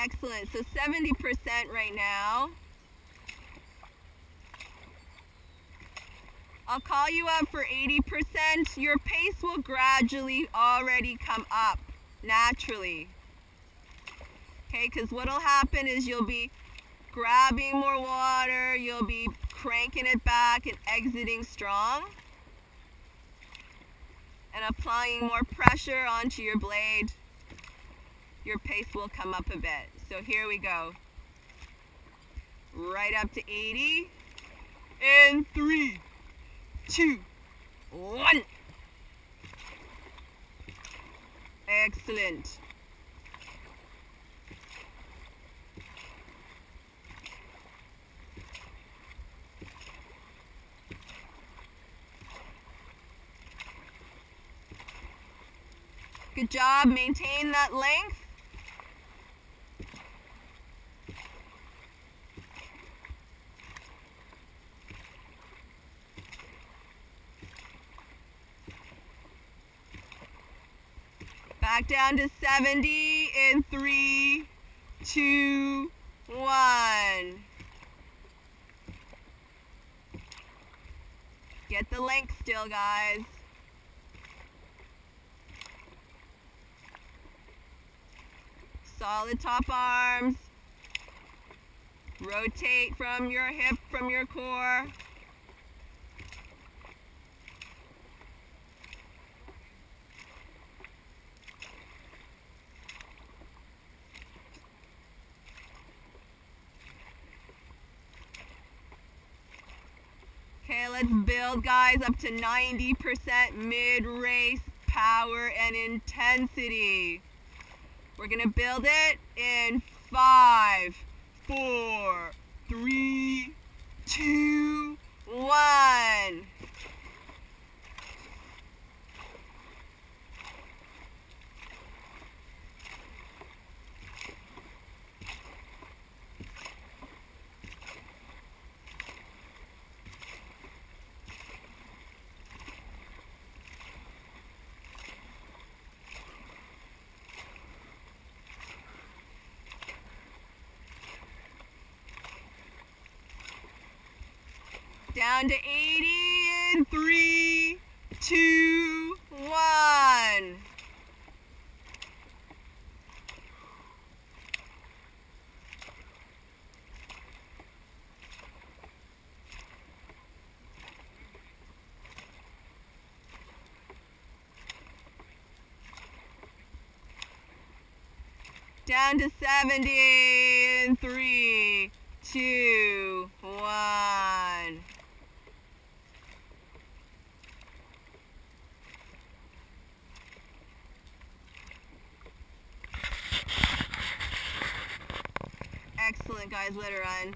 Excellent. So 70% right now. I'll call you up for 80%. Your pace will gradually already come up naturally. Okay, because what'll happen is you'll be grabbing more water, you'll be cranking it back and exiting strong, and applying more pressure onto your blade. Your pace will come up a bit. So here we go. Right up to 80. In 3, 2, 1. Excellent. Good job. Maintain that length. Back down to 70 in 3, 2, 1. Get the length still, guys. Solid top arms. Rotate from your hip, from your core. Okay, let's build, guys, up to 90% mid-race power and intensity. We're going to build it in 5, 4, 3, 2, 1. Down to 80 in 3, 2, 1. Down to 70 in 3, 2, 1. Excellent, guys. Let her run.